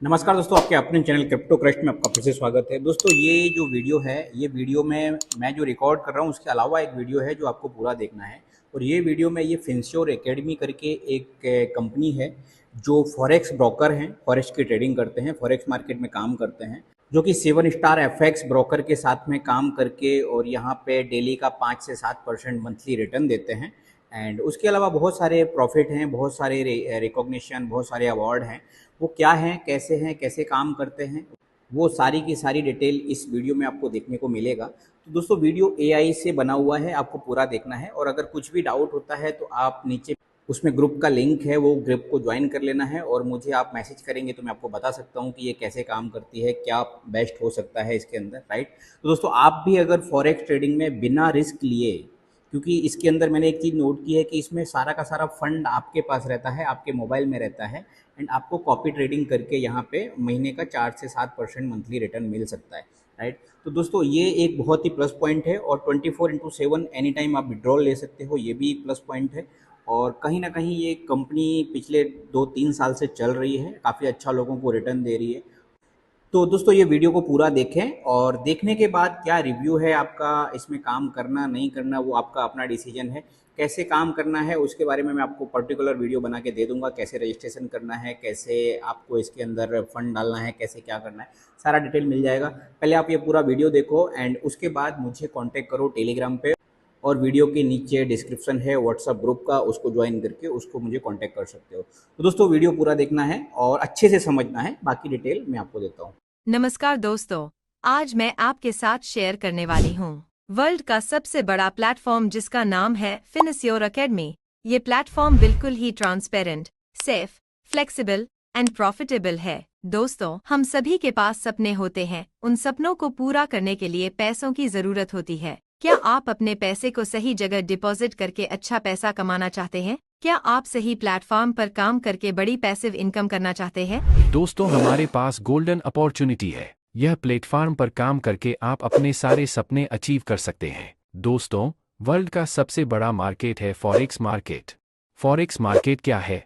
नमस्कार दोस्तों, आपके अपने चैनल क्रिप्टो क्रस्ट में आपका फिर से स्वागत है। दोस्तों, ये जो वीडियो है, ये वीडियो में मैं जो रिकॉर्ड कर रहा हूँ उसके अलावा एक वीडियो है जो आपको पूरा देखना है। और ये वीडियो में ये फिनश्योर एकेडमी करके एक कंपनी है जो फॉरेक्स ब्रोकर हैं, फॉरेक्स की ट्रेडिंग करते हैं, फॉरेक्स मार्केट में काम करते हैं, जो कि 7 स्टार एफएक्स ब्रोकर के साथ में काम करके और यहाँ पे डेली का 5 से 7% मंथली रिटर्न देते हैं। एंड उसके अलावा बहुत सारे प्रॉफिट हैं, बहुत सारे रिकॉग्निशन, बहुत सारे अवार्ड हैं। वो क्या हैं, कैसे काम करते हैं, वो सारी की सारी डिटेल इस वीडियो में आपको देखने को मिलेगा। तो दोस्तों, वीडियो एआई से बना हुआ है, आपको पूरा देखना है। और अगर कुछ भी डाउट होता है तो आप नीचे उसमें ग्रुप का लिंक है, वो ग्रुप को ज्वाइन कर लेना है और मुझे आप मैसेज करेंगे तो मैं आपको बता सकता हूँ कि ये कैसे काम करती है, क्या बेस्ट हो सकता है इसके अंदर, राइट। तो दोस्तों, आप भी अगर फॉरेक्स ट्रेडिंग में बिना रिस्क लिए, क्योंकि इसके अंदर मैंने एक चीज़ नोट की है कि इसमें सारा का सारा फंड आपके पास रहता है, आपके मोबाइल में रहता है। एंड आपको कॉपी ट्रेडिंग करके यहाँ पे महीने का 4 से 7% मंथली रिटर्न मिल सकता है, राइट। तो दोस्तों, ये एक बहुत ही प्लस पॉइंट है। और 24/7 एनी टाइम आप विड्रॉल ले सकते हो, ये भी एक प्लस पॉइंट है। और कहीं ना कहीं ये कंपनी पिछले 2-3 साल से चल रही है, काफ़ी अच्छा लोगों को रिटर्न दे रही है। तो दोस्तों, ये वीडियो को पूरा देखें और देखने के बाद क्या रिव्यू है आपका, इसमें काम करना नहीं करना वो आपका अपना डिसीजन है। कैसे काम करना है उसके बारे में मैं आपको पर्टिकुलर वीडियो बना के दे दूंगा, कैसे रजिस्ट्रेशन करना है, कैसे आपको इसके अंदर फंड डालना है, कैसे क्या करना है, सारा डिटेल मिल जाएगा। पहले आप ये पूरा वीडियो देखो एंड उसके बाद मुझे कॉन्टैक्ट करो टेलीग्राम पे। और वीडियो के नीचे डिस्क्रिप्शन है व्हाट्सअप ग्रुप का, उसको ज्वाइन करके उसको मुझे कॉन्टैक्ट कर सकते हो। तो दोस्तों, वीडियो पूरा देखना है और अच्छे से समझना है, बाकी डिटेल मैं आपको देता हूँ। नमस्कार दोस्तों, आज मैं आपके साथ शेयर करने वाली हूँ वर्ल्ड का सबसे बड़ा प्लेटफॉर्म जिसका नाम है फिनश्योर एकेडमी। ये प्लेटफॉर्म बिल्कुल ही transparent, safe, flexible and profitable है। दोस्तों, हम सभी के पास सपने होते हैं, उन सपनों को पूरा करने के लिए पैसों की जरूरत होती है। क्या आप अपने पैसे को सही जगह डिपॉजिट करके अच्छा पैसा कमाना चाहते हैं? क्या आप सही प्लेटफॉर्म पर काम करके बड़ी पैसिव इनकम करना चाहते हैं? दोस्तों, हमारे पास गोल्डन अपॉर्चुनिटी है। यह प्लेटफॉर्म पर काम करके आप अपने सारे सपने अचीव कर सकते हैं। दोस्तों, वर्ल्ड का सबसे बड़ा मार्केट है फॉरेक्स मार्केट। फॉरेक्स मार्केट क्या है?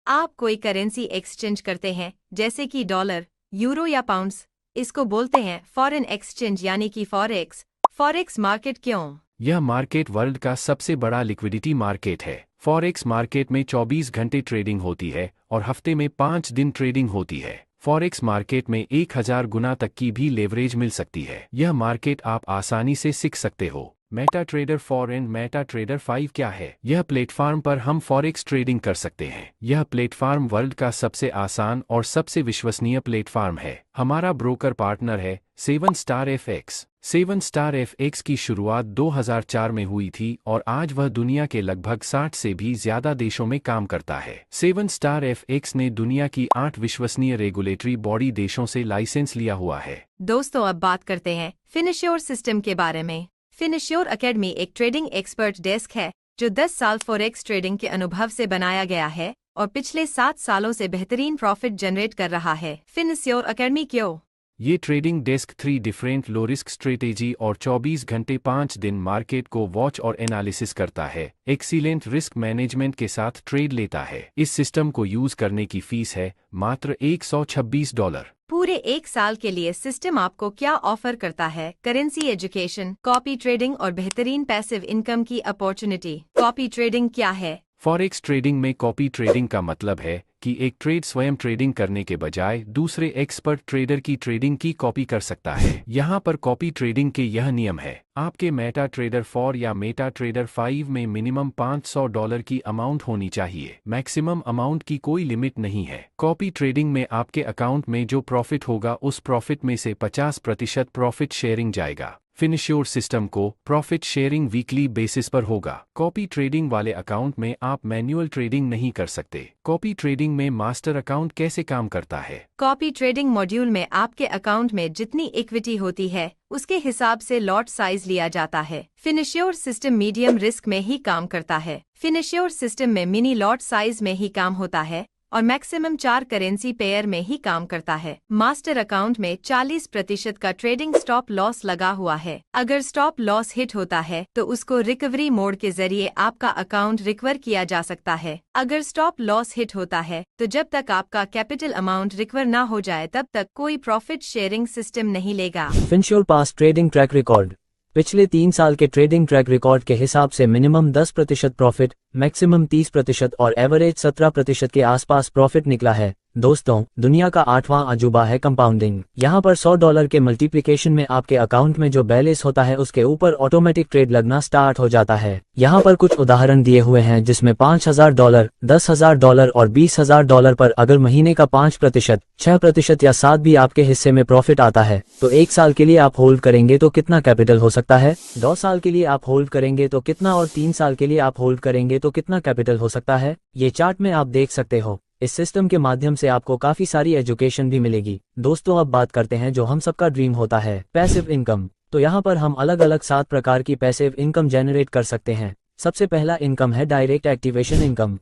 आप कोई करेंसी एक्सचेंज करते हैं, जैसे कि डॉलर, यूरो या पाउंड्स। इसको बोलते हैं फॉरेन एक्सचेंज यानी कि फॉरेक्स। फॉरेक्स मार्केट क्यों? यह मार्केट वर्ल्ड का सबसे बड़ा लिक्विडिटी मार्केट है। फॉरेक्स मार्केट में 24 घंटे ट्रेडिंग होती है और हफ्ते में 5 दिन ट्रेडिंग होती है। फॉरेक्स मार्केट में 1000 गुना तक की भी लेवरेज मिल सकती है। यह मार्केट आप आसानी से सीख सकते हो। Meta trader 4 and Meta trader 5 क्या है? यह प्लेटफॉर्म पर हम फॉरेक्स ट्रेडिंग कर सकते हैं। यह प्लेटफॉर्म वर्ल्ड का सबसे आसान और सबसे विश्वसनीय प्लेटफॉर्म है। हमारा ब्रोकर पार्टनर है 7 स्टार एफएक्स। 7 स्टार एफएक्स की शुरुआत 2004 में हुई थी और आज वह दुनिया के लगभग 60 से भी ज्यादा देशों में काम करता है। 7 स्टार एफएक्स ने दुनिया की 8 विश्वसनीय रेगुलेटरी बॉडी देशों से लाइसेंस लिया हुआ है। दोस्तों, अब बात करते हैं फिनश्योर सिस्टम के बारे में। फिनश्योर एकेडमी एक ट्रेडिंग एक्सपर्ट डेस्क है जो 10 साल फॉरेक्स ट्रेडिंग के अनुभव से बनाया गया है और पिछले 7 सालों से बेहतरीन प्रॉफिट जनरेट कर रहा है। फिनश्योर एकेडमी क्यों? ये trading desk 3 different low risk strategy और 24 घंटे 5 दिन मार्केट को वॉच और एनालिसिस करता है। एक्सीलेंट रिस्क मैनेजमेंट के साथ ट्रेड लेता है। इस सिस्टम को यूज करने की फीस है मात्र $126। पूरे 1 साल के लिए सिस्टम आपको क्या ऑफर करता है? करेंसी एजुकेशन, कॉपी ट्रेडिंग और बेहतरीन पैसिव इनकम की अपॉर्चुनिटी। कॉपी ट्रेडिंग क्या है? फॉरेक्स ट्रेडिंग में कॉपी ट्रेडिंग का मतलब है कि एक ट्रेड स्वयं ट्रेडिंग करने के बजाय दूसरे एक्सपर्ट ट्रेडर की ट्रेडिंग की कॉपी कर सकता है। यहाँ पर कॉपी ट्रेडिंग के यह नियम है। आपके मेटा ट्रेडर 4 या मेटा ट्रेडर 5 में मिनिमम $500 की अमाउंट होनी चाहिए। मैक्सिमम अमाउंट की कोई लिमिट नहीं है। कॉपी ट्रेडिंग में आपके अकाउंट में जो प्रॉफिट होगा उस प्रॉफिट में से 50% प्रॉफिट शेयरिंग जाएगा। फिनश्योर सिस्टम को प्रॉफिट शेयरिंग वीकली बेसिस पर होगा। कॉपी ट्रेडिंग वाले अकाउंट में आप मैन्युअल ट्रेडिंग नहीं कर सकते। कॉपी ट्रेडिंग में मास्टर अकाउंट कैसे काम करता है? कॉपी ट्रेडिंग मॉड्यूल में आपके अकाउंट में जितनी इक्विटी होती है उसके हिसाब से लॉट साइज लिया जाता है। फिनश्योर सिस्टम मीडियम रिस्क में ही काम करता है। फिनश्योर सिस्टम में मिनी लॉट साइज में ही काम होता है और मैक्सिमम 4 करेंसी पेयर में ही काम करता है। मास्टर अकाउंट में 40% का ट्रेडिंग स्टॉप लॉस लगा हुआ है। अगर स्टॉप लॉस हिट होता है तो उसको रिकवरी मोड के जरिए आपका अकाउंट रिकवर किया जा सकता है। अगर स्टॉप लॉस हिट होता है तो जब तक आपका कैपिटल अमाउंट रिकवर ना हो जाए तब तक कोई प्रॉफिट शेयरिंग सिस्टम नहीं लेगा। फिनश्योर पास ट्रेडिंग ट्रैक रिकॉर्ड। पिछले 3 साल के ट्रेडिंग ट्रैक रिकॉर्ड के हिसाब से मिनिमम 10% प्रॉफिट, मैक्सिमम 30% और एवरेज 17% के आसपास प्रॉफिट निकला है। दोस्तों, दुनिया का 8वां अजूबा है कंपाउंडिंग। यहाँ पर $100 के मल्टीप्लिकेशन में आपके अकाउंट में जो बैलेंस होता है उसके ऊपर ऑटोमेटिक ट्रेड लगना स्टार्ट हो जाता है। यहाँ पर कुछ उदाहरण दिए हुए हैं जिसमें $5,000, $10,000 और $20,000 पर अगर महीने का 5%, 6% या 7 भी आपके हिस्से में प्रॉफिट आता है तो 1 साल के लिए आप होल्ड करेंगे तो कितना कैपिटल हो सकता है, 2 साल के लिए आप होल्ड करेंगे तो कितना और 3 साल के लिए आप होल्ड करेंगे तो कितना कैपिटल हो सकता है। ये चार्ट में आप देख सकते हो। इस सिस्टम के माध्यम से आपको काफी सारी एजुकेशन भी मिलेगी। दोस्तों, अब बात करते हैं जो हम सबका ड्रीम होता है, पैसिव इनकम। तो यहाँ पर हम अलग अलग 7 प्रकार की पैसिव इनकम जनरेट कर सकते हैं। सबसे पहला इनकम है डायरेक्ट एक्टिवेशन इनकम।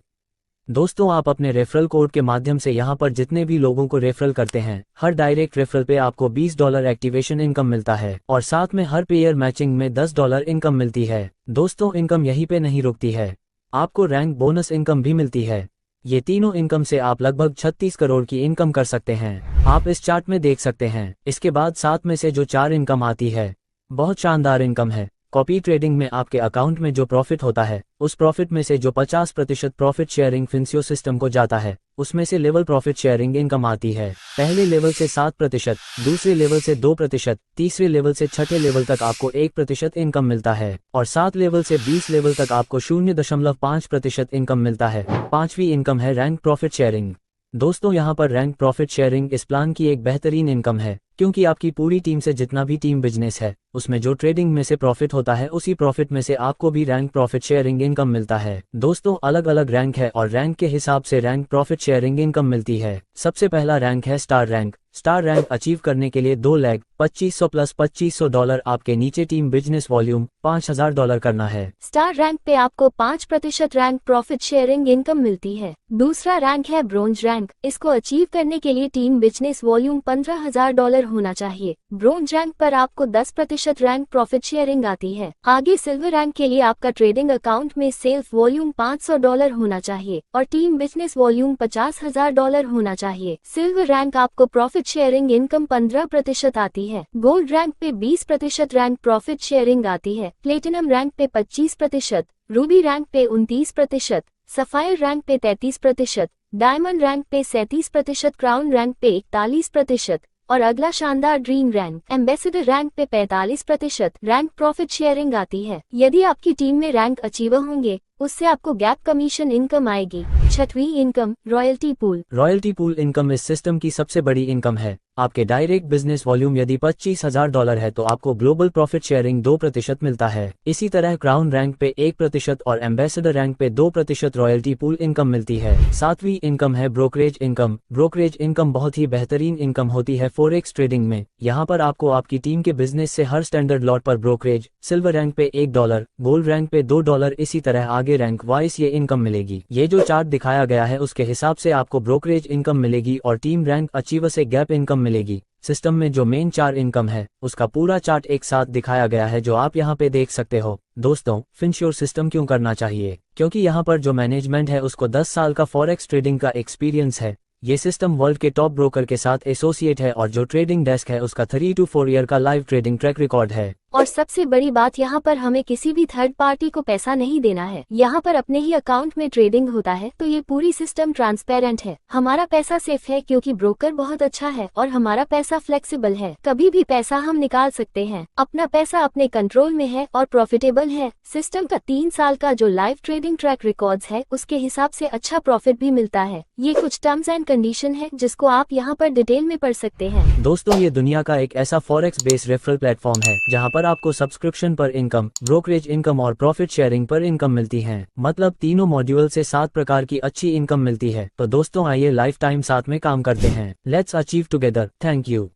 दोस्तों, आप अपने रेफरल कोड के माध्यम से यहाँ पर जितने भी लोगों को रेफरल करते हैं, हर डायरेक्ट रेफरल पे आपको $20 एक्टिवेशन इनकम मिलता है और साथ में हर पेयर मैचिंग में $10 इनकम मिलती है। दोस्तों, इनकम यहीं पे नहीं रुकती है, आपको रैंक बोनस इनकम भी मिलती है। ये तीनों इनकम से आप लगभग 36 करोड़ की इनकम कर सकते हैं। आप इस चार्ट में देख सकते हैं। इसके बाद 7 में से जो 4 इनकम आती है, बहुत शानदार इनकम है। कॉपी ट्रेडिंग में आपके अकाउंट में जो प्रॉफिट होता है उस प्रॉफिट में से जो 50% प्रॉफिट शेयरिंग फिनसियो सिस्टम को जाता है उसमें से लेवल प्रॉफिट शेयरिंग इनकम आती है। पहले लेवल से 7%, दूसरे लेवल से 2%, तीसरे लेवल से छठे लेवल तक आपको 1% इनकम मिलता है और 7 लेवल से 20 लेवल तक आपको 0.5% इनकम मिलता है। 5वीं इनकम है रैंक प्रॉफिट शेयरिंग। दोस्तों, यहाँ पर रैंक प्रॉफिट शेयरिंग इस प्लान की एक बेहतरीन इनकम है क्योंकि आपकी पूरी टीम से जितना भी टीम बिजनेस है उसमें जो ट्रेडिंग में से प्रॉफिट होता है उसी प्रॉफिट में से आपको भी रैंक प्रॉफिट शेयरिंग इनकम मिलता है। दोस्तों, अलग अलग रैंक है और रैंक के हिसाब से रैंक प्रॉफिट शेयरिंग इनकम मिलती है। सबसे पहला रैंक है star rank. Star rank achieve करने के लिए 2 लाख 2500 प्लस $2500 आपके नीचे टीम बिजनेस वॉल्यूम $5000 करना है। स्टार रैंक पे आपको 5% रैंक प्रॉफिट शेयरिंग इनकम मिलती है। दूसरा रैंक है ब्रोंज रैंक। इसको अचीव करने के लिए टीम बिजनेस वॉल्यूम $15000 होना चाहिए। ब्रोंज रैंक पर आपको 10% रैंक प्रॉफिट शेयरिंग आती है। आगे सिल्वर रैंक के लिए आपका ट्रेडिंग अकाउंट में सेल्स वॉल्यूम $500 होना चाहिए और टीम बिजनेस वॉल्यूम $50000 होना चाहिए। सिल्वर रैंक आपको प्रॉफिट शेयरिंग इनकम 15% आती है। गोल्ड रैंक पे 20% रैंक प्रॉफिट शेयरिंग आती है। प्लेटिनम रैंक पे 25%, रूबी रैंक पे 29%, सफायर रैंक पे 33%, डायमंड रैंक पे 37%, क्राउन रैंक पे 41% और अगला शानदार ड्रीम रैंक एम्बेसडर रैंक पे 45% रैंक प्रॉफिट शेयरिंग आती है। यदि आपकी टीम में रैंक अचीवर होंगे उससे आपको गैप कमीशन इनकम आएगी। 6वीं income royalty pool. Royalty pool income इस सिस्टम की सबसे बड़ी इनकम है। आपके डायरेक्ट बिजनेस वॉल्यूम यदि $25,000 है तो आपको ग्लोबल प्रॉफिट शेयरिंग 2% मिलता है। इसी तरह क्राउन रैंक पे 1% और एम्बेसडर रैंक पे 2% रॉयल्टी पूल इनकम मिलती है। 7वीं इनकम है ब्रोकरेज इनकम। ब्रोकरेज इनकम बहुत ही बेहतरीन इनकम होती है फॉरेक्स ट्रेडिंग में। यहाँ पर आपको आपकी टीम के बिजनेस से हर स्टैंडर्ड लॉट पर ब्रोकरेज, सिल्वर रैंक पे $1, गोल्ड रैंक पे $2, इसी तरह आगे रैंक वाइज ये इनकम मिलेगी। ये जो चार्ट दिखाया गया है उसके हिसाब से आपको ब्रोकरेज इनकम मिलेगी और टीम रैंक अचीवर से गैप इनकम मिलेगी। सिस्टम में जो मेन 4 इनकम है उसका पूरा चार्ट एक साथ दिखाया गया है जो आप यहाँ पे देख सकते हो। दोस्तों, फिनश्योर सिस्टम क्यों करना चाहिए? क्योंकि यहाँ पर जो मैनेजमेंट है उसको 10 साल का फॉरेक्स ट्रेडिंग का एक्सपीरियंस है। ये सिस्टम वर्ल्ड के टॉप ब्रोकर के साथ एसोसिएट है और जो ट्रेडिंग डेस्क है उसका 3 to 4 ईयर का लाइव ट्रेडिंग ट्रैक रिकॉर्ड है। और सबसे बड़ी बात, यहाँ पर हमें किसी भी थर्ड पार्टी को पैसा नहीं देना है। यहाँ पर अपने ही अकाउंट में ट्रेडिंग होता है तो ये पूरी सिस्टम ट्रांसपेरेंट है। हमारा पैसा सेफ है क्योंकि ब्रोकर बहुत अच्छा है और हमारा पैसा फ्लेक्सिबल है। कभी भी पैसा हम निकाल सकते हैं। अपना पैसा अपने कंट्रोल में है और प्रॉफिटेबल है। सिस्टम का 3 साल का जो लाइव ट्रेडिंग ट्रैक रिकॉर्ड्स है उसके हिसाब से अच्छा प्रॉफिट भी मिलता है। ये कुछ टर्म्स एंड कंडीशन है जिसको आप यहाँ पर डिटेल में पढ़ सकते हैं। दोस्तों, ये दुनिया का एक ऐसा फॉरेक्स बेस्ड रेफरल प्लेटफॉर्म है जहाँ पर आपको सब्सक्रिप्शन पर इनकम, ब्रोकरेज इनकम और प्रॉफिट शेयरिंग पर इनकम मिलती है। मतलब तीनों मॉड्यूल से 7 प्रकार की अच्छी इनकम मिलती है। तो दोस्तों, आइए लाइफ टाइम साथ में काम करते हैं। Let's achieve together. Thank you.